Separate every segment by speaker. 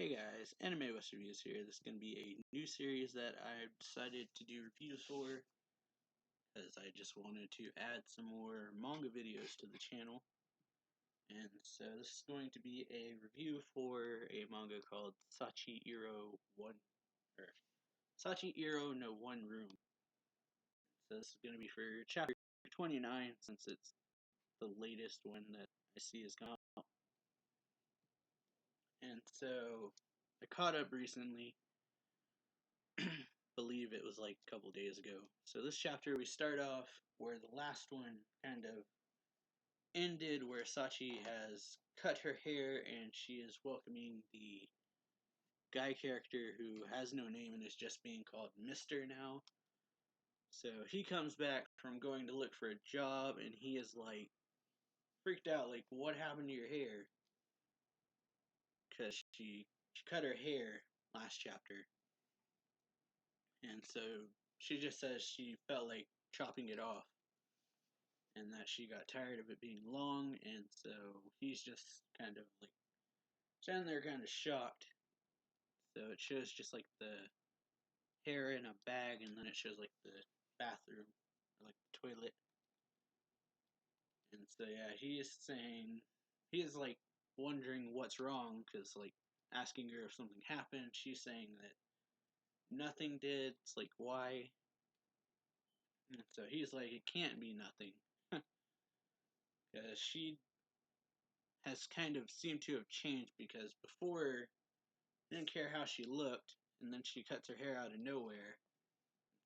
Speaker 1: Hey guys, Anime West Reviews here. This is going to be a new series that I've decided to do reviews for because I just wanted to add some more manga videos to the channel. And so this is going to be a review for a manga called Sachi-iro Sachi-iro no One Room. So this is going to be for chapter 29 since it's the latest one that I see has come out. And so I caught up recently. Believe it was like a couple days ago. So this chapter we start off where the last one kind of ended, where Sachi has cut her hair and she is welcoming the guy character who has no name and is just being called Mr. now. So he comes back from going to look for a job and he is like freaked out, like, what happened to your hair? Because she cut her hair last chapter. And so she just says she felt like chopping it off and that she got tired of it being long, and so he's just kind of like standing there kind of shocked. So it shows just like the hair in a bag, and then it shows like the bathroom, or like the toilet. And so yeah, he is saying, he is like wondering what's wrong, because like asking her if something happened, she's saying that nothing did. It's like, why? And so he's like, it can't be nothing. Because she has kind of seemed to have changed, because before he didn't care how she looked, and then she cuts her hair out of nowhere.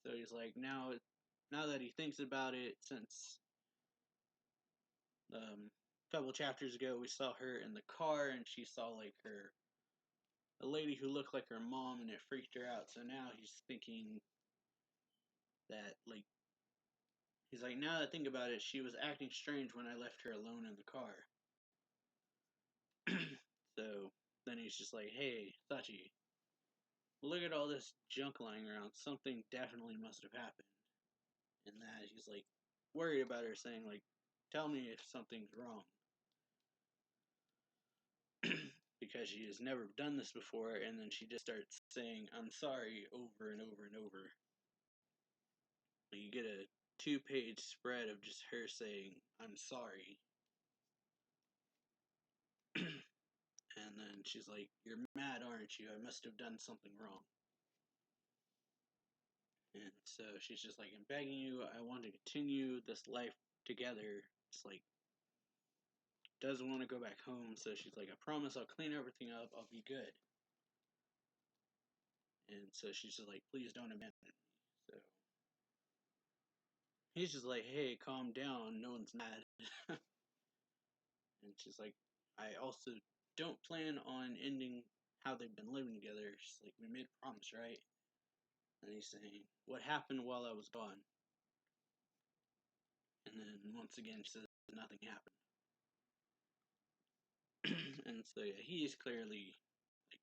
Speaker 1: So he's like, now that he thinks about it, since a couple chapters ago we saw her in the car and she saw like a lady who looked like her mom and it freaked her out. So now he's thinking that like he's like, now that I think about it, she was acting strange when I left her alone in the car. So then he's just like, hey, Sachi, look at all this junk lying around. Something definitely must have happened. And that he's like worried about her, saying like, tell me if something's wrong. Because she has never done this before, and then she just starts saying, I'm sorry, over and over and over. You get a 2-page spread of just her saying, I'm sorry. And then she's like, you're mad, aren't you? I must have done something wrong. And so she's just like, I'm begging you, I want to continue this life together. It's like, doesn't want to go back home, so she's like, I promise I'll clean everything up, I'll be good. And so she's just like, please don't abandon me. So he's just like, hey, calm down, no one's mad. And she's like, I also don't plan on ending how they've been living together. She's like, we made a promise, right? And he's saying, what happened while I was gone? And then once again she says nothing happened. And so yeah, he is clearly like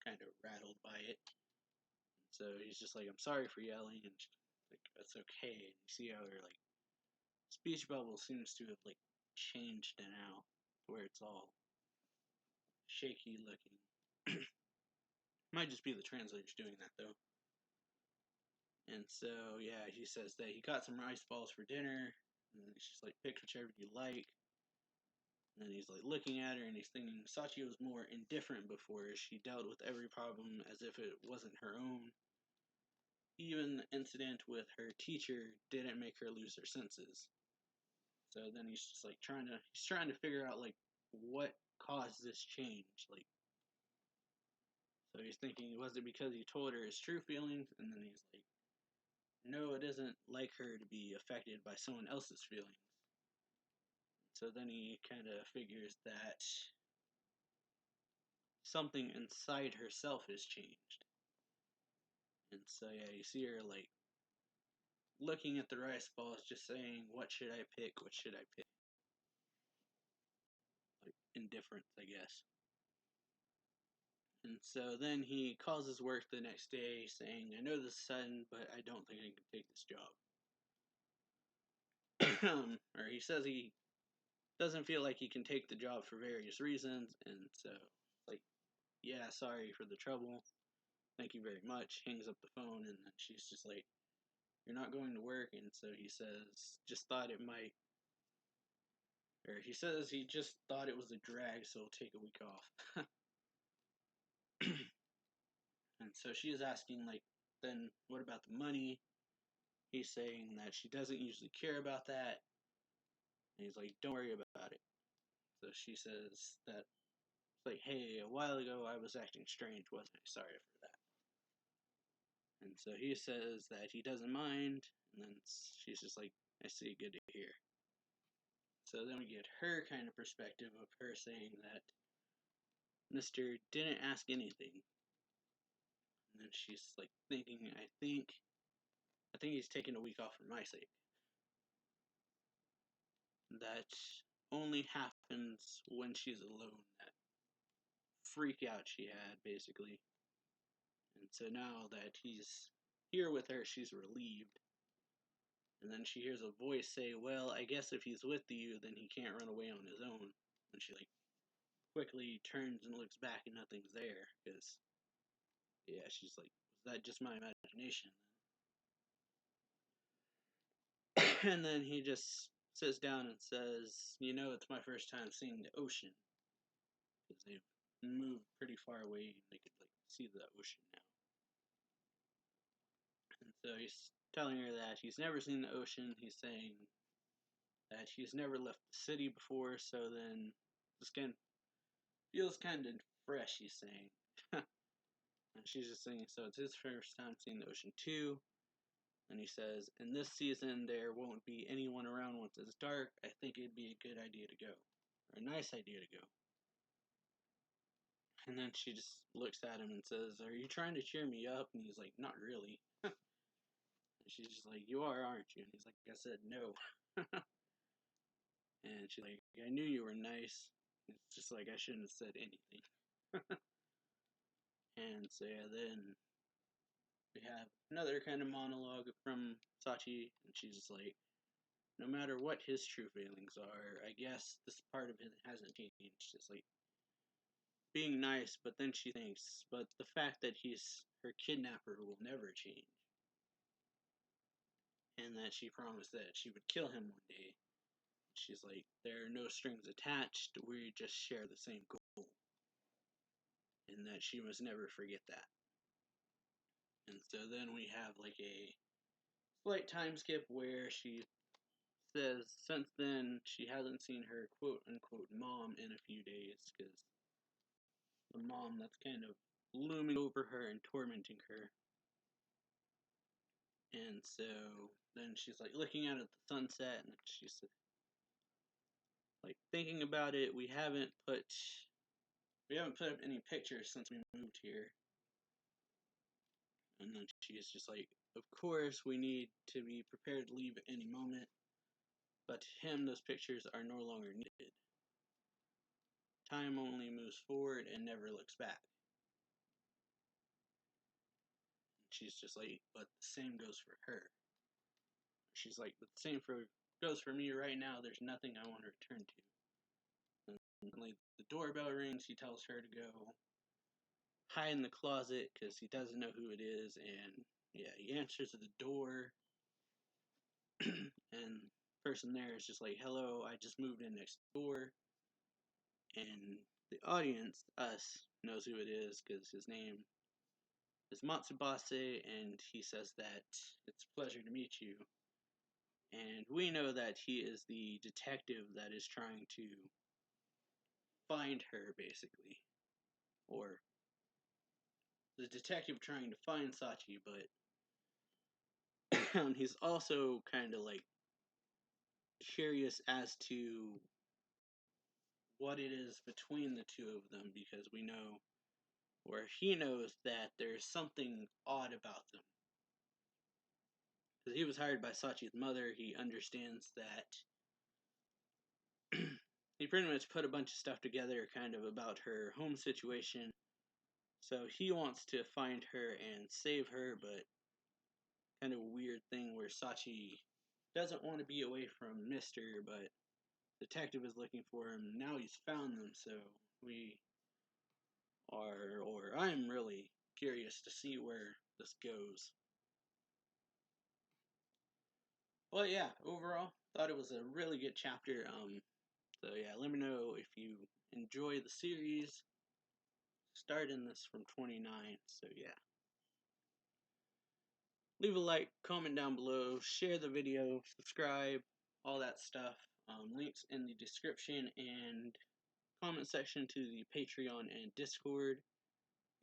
Speaker 1: kind of rattled by it. And so he's just like, I'm sorry for yelling, and she's like, that's okay. And you see how her like speech bubble seems to have like changed now, where it's all shaky looking. Might just be the translators doing that though. And so yeah, he says that he got some rice balls for dinner, and she's like, pick whichever you like. And then he's like looking at her and he's thinking Sachi was more indifferent before. She dealt with every problem as if it wasn't her own. Even the incident with her teacher didn't make her lose her senses. So then he's just like trying to figure out like what caused this change. Like, so he's thinking, was it because he told her his true feelings? And then he's like, no, it isn't like her to be affected by someone else's feelings. So then he kind of figures that something inside herself has changed. And so yeah, you see her like looking at the rice balls, just saying, what should I pick? What should I pick? Like indifference, I guess. And so then he calls his work the next day saying, I know this is sudden, but I don't think I can take this job. Or he says he doesn't feel like he can take the job for various reasons, and so like yeah, sorry for the trouble. Thank you very much. Hangs up the phone, and then she's just like, you're not going to work. And so he says, just thought it might, or he says he just thought it was a drag, so he'll take a week off. And so she is asking, like, then what about the money? He's saying that she doesn't usually care about that. And he's like, don't worry about it. So she says that, like, hey, a while ago I was acting strange, wasn't I? Sorry for that. And so he says that he doesn't mind. And then she's just like, I see, good to hear. So then we get her kind of perspective of her saying that Mr. didn't ask anything. And then she's like thinking, I think he's taking a week off for my sake. That only happens when she's alone. That freak out she had, basically. And so now that he's here with her, she's relieved. And then she hears a voice say, well, I guess if he's with you, then he can't run away on his own. And she, like, quickly turns and looks back and nothing's there. Because, yeah, she's like, was that just my imagination? And then he just sits down and says, you know, it's my first time seeing the ocean. Because they've moved pretty far away and they could, like, see the ocean now. And so he's telling her that he's never seen the ocean. He's saying that he's never left the city before, so then the skin feels kind of fresh, he's saying. And she's just saying, so it's his first time seeing the ocean too. And he says, in this season, there won't be anyone around once it's dark. I think it'd be a good idea to go. Or a nice idea to go. And then she just looks at him and says, are you trying to cheer me up? And he's like, not really. And she's just like, you are, aren't you? And he's like, I said no. And she's like, I knew you were nice. It's just like I shouldn't have said anything. And so yeah, then we have another kind of monologue from Sachi, and she's just like, no matter what his true feelings are, I guess this part of it hasn't changed. It's like being nice, but then she thinks, but the fact that he's her kidnapper will never change. And that she promised that she would kill him one day. She's like, there are no strings attached, we just share the same goal. And that she must never forget that. And so then we have like a slight time skip where she says since then she hasn't seen her quote unquote mom in a few days because the mom that's kind of looming over her and tormenting her. And so then she's like looking out at the sunset and she's like thinking about it. We haven't put up any pictures since we moved here. And then she's just like, of course we need to be prepared to leave at any moment. But to him, those pictures are no longer needed. Time only moves forward and never looks back. And she's just like, but the same goes for her. She's like, but the same goes for me right now. There's nothing I want to return to. And like the doorbell rings, he tells her to go hide in the closet because he doesn't know who it is. And yeah, he answers the door, and the person there is just like, hello, I just moved in next door. And the audience, us, knows who it is because his name is Matsubase, and he says that it's a pleasure to meet you. And we know that he is the detective that is trying to find her, basically. Or the detective trying to find Sachi, but he's also kind of like curious as to what it is between the two of them because we know, or he knows that there's something odd about them. Because he was hired by Sachi's mother, he understands that he pretty much put a bunch of stuff together kind of about her home situation. So he wants to find her and save her, but kind of a weird thing where Sachi doesn't want to be away from Mister, but detective is looking for him. Now he's found them, so we are, or I'm really curious to see where this goes. But yeah, overall, thought it was a really good chapter. So yeah, let me know if you enjoy the series. Starting this from 29, so yeah. Leave a like, comment down below, share the video, subscribe, all that stuff. Links in the description and comment section to the Patreon and Discord.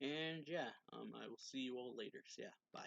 Speaker 1: And yeah, I will see you all later. So yeah, bye.